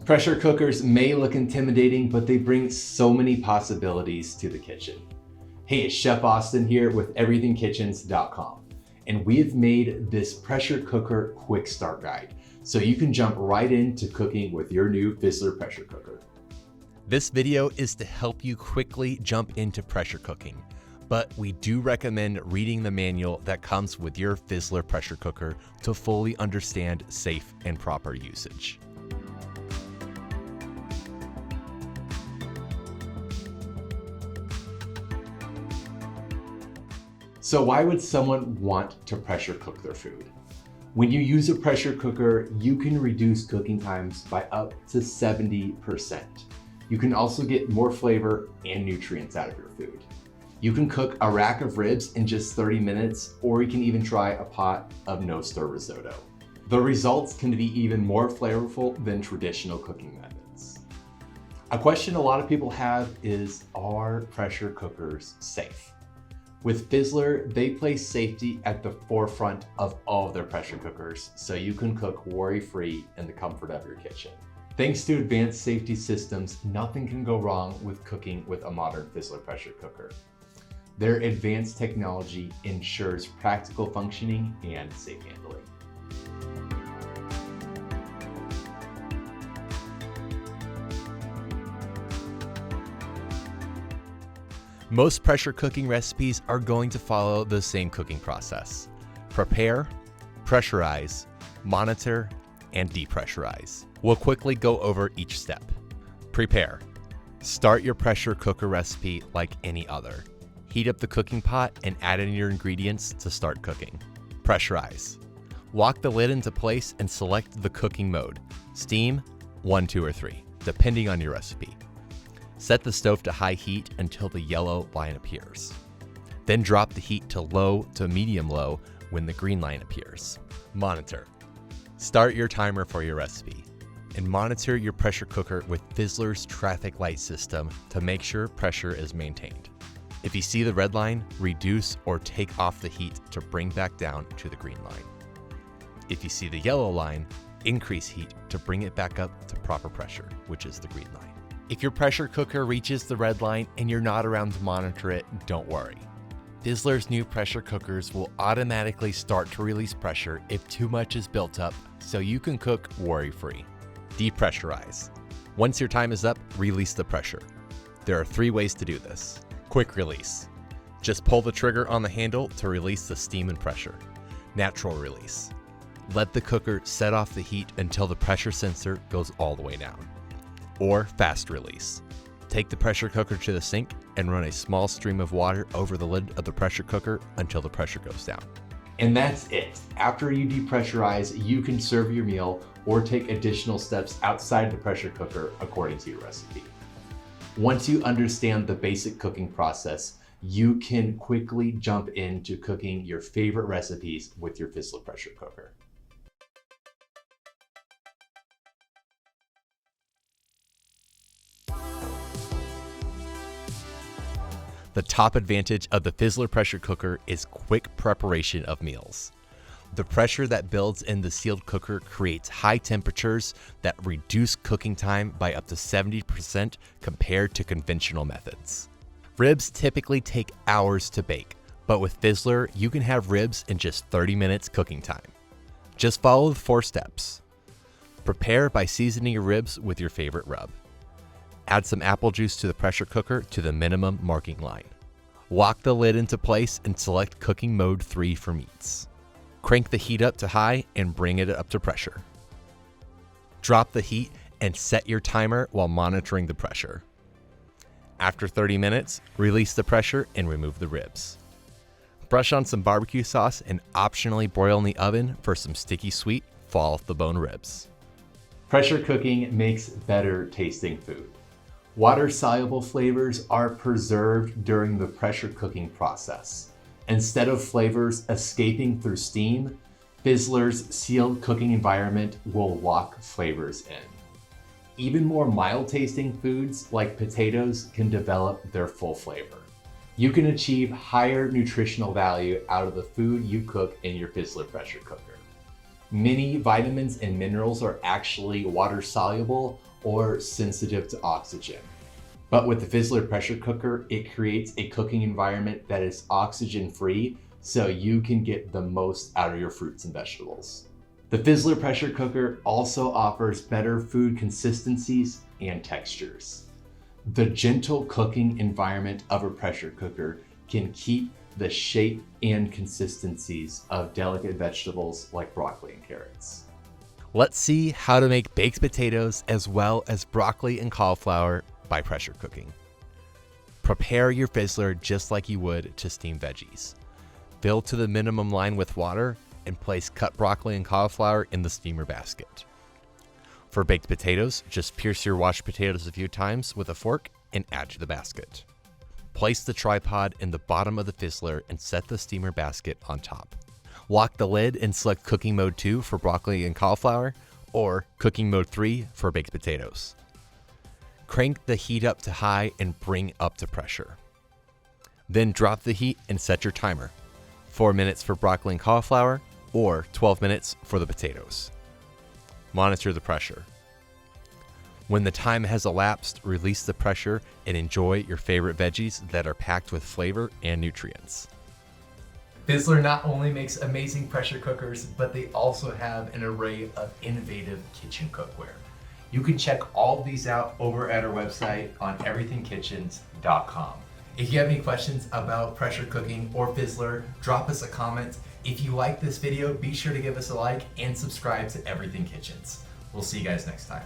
Pressure cookers may look intimidating, but they bring so many possibilities to the kitchen. Hey, it's Chef Austin here with everythingkitchens.com, and we have made this pressure cooker quick start guide so you can jump right into cooking with your new Fissler pressure cooker. This video is to help you quickly jump into pressure cooking, but we do recommend reading the manual that comes with your Fissler pressure cooker to fully understand safe and proper usage. So why would someone want to pressure cook their food? When you use a pressure cooker, you can reduce cooking times by up to 70%. You can also get more flavor and nutrients out of your food. You can cook a rack of ribs in just 30 minutes, or you can even try a pot of no-stir risotto. The results can be even more flavorful than traditional cooking methods. A question a lot of people have is, are pressure cookers safe? With Fissler, they place safety at the forefront of all of their pressure cookers, so you can cook worry-free in the comfort of your kitchen. Thanks to advanced safety systems, nothing can go wrong with cooking with a modern Fissler pressure cooker. Their advanced technology ensures practical functioning and safe handling. Most pressure cooking recipes are going to follow the same cooking process. Prepare, pressurize, monitor, and depressurize. We'll quickly go over each step. Prepare. Start your pressure cooker recipe like any other. Heat up the cooking pot and add in your ingredients to start cooking. Pressurize. Lock the lid into place and select the cooking mode. Steam, 1, 2, or 3, depending on your recipe. Set the stove to high heat until the yellow line appears. Then drop the heat to low to medium low when the green line appears. Monitor. Start your timer for your recipe and monitor your pressure cooker with Fissler's traffic light system to make sure pressure is maintained. If you see the red line, reduce or take off the heat to bring back down to the green line. If you see the yellow line, increase heat to bring it back up to proper pressure, which is the green line. If your pressure cooker reaches the red line and you're not around to monitor it, don't worry. Fissler's new pressure cookers will automatically start to release pressure if too much is built up, so you can cook worry-free. Depressurize. Once your time is up, release the pressure. There are 3 ways to do this. Quick release. Just pull the trigger on the handle to release the steam and pressure. Natural release. Let the cooker set off the heat until the pressure sensor goes all the way down. Or fast release. Take the pressure cooker to the sink and run a small stream of water over the lid of the pressure cooker until the pressure goes down. And that's it. After you depressurize, you can serve your meal or take additional steps outside the pressure cooker according to your recipe. Once you understand the basic cooking process, you can quickly jump into cooking your favorite recipes with your Fissler pressure cooker. The top advantage of the Fissler pressure cooker is quick preparation of meals. The pressure that builds in the sealed cooker creates high temperatures that reduce cooking time by up to 70% compared to conventional methods. Ribs typically take hours to bake, but with Fissler, you can have ribs in just 30 minutes cooking time. Just follow the 4 steps. Prepare by seasoning your ribs with your favorite rub. Add some apple juice to the pressure cooker to the minimum marking line. Lock the lid into place and select cooking mode 3 for meats. Crank the heat up to high and bring it up to pressure. Drop the heat and set your timer while monitoring the pressure. After 30 minutes, release the pressure and remove the ribs. Brush on some barbecue sauce and optionally broil in the oven for some sticky sweet fall off the bone ribs. Pressure cooking makes better tasting food. Water-soluble flavors are preserved during the pressure cooking process. Instead of flavors escaping through steam, Fissler's sealed cooking environment will lock flavors in. Even more mild-tasting foods like potatoes can develop their full flavor. You can achieve higher nutritional value out of the food you cook in your Fissler pressure cooker. Many vitamins and minerals are actually water-soluble or sensitive to oxygen. But with the Fissler pressure cooker, it creates a cooking environment that is oxygen-free, so you can get the most out of your fruits and vegetables. The Fissler pressure cooker also offers better food consistencies and textures. The gentle cooking environment of a pressure cooker can keep the shape and consistencies of delicate vegetables like broccoli and carrots. Let's see how to make baked potatoes as well as broccoli and cauliflower by pressure cooking. Prepare your Fissler just like you would to steam veggies. Fill to the minimum line with water and place cut broccoli and cauliflower in the steamer basket. For baked potatoes, just pierce your washed potatoes a few times with a fork and add to the basket. Place the tripod in the bottom of the Fissler and set the steamer basket on top. Lock the lid and select cooking mode 2 for broccoli and cauliflower or cooking mode 3 for baked potatoes. Crank the heat up to high and bring up to pressure. Then drop the heat and set your timer. 4 minutes for broccoli and cauliflower or 12 minutes for the potatoes. Monitor the pressure. When the time has elapsed, release the pressure and enjoy your favorite veggies that are packed with flavor and nutrients. Fissler not only makes amazing pressure cookers, but they also have an array of innovative kitchen cookware. You can check all of these out over at our website on everythingkitchens.com. If you have any questions about pressure cooking or Fissler, drop us a comment. If you like this video, be sure to give us a like and subscribe to Everything Kitchens. We'll see you guys next time.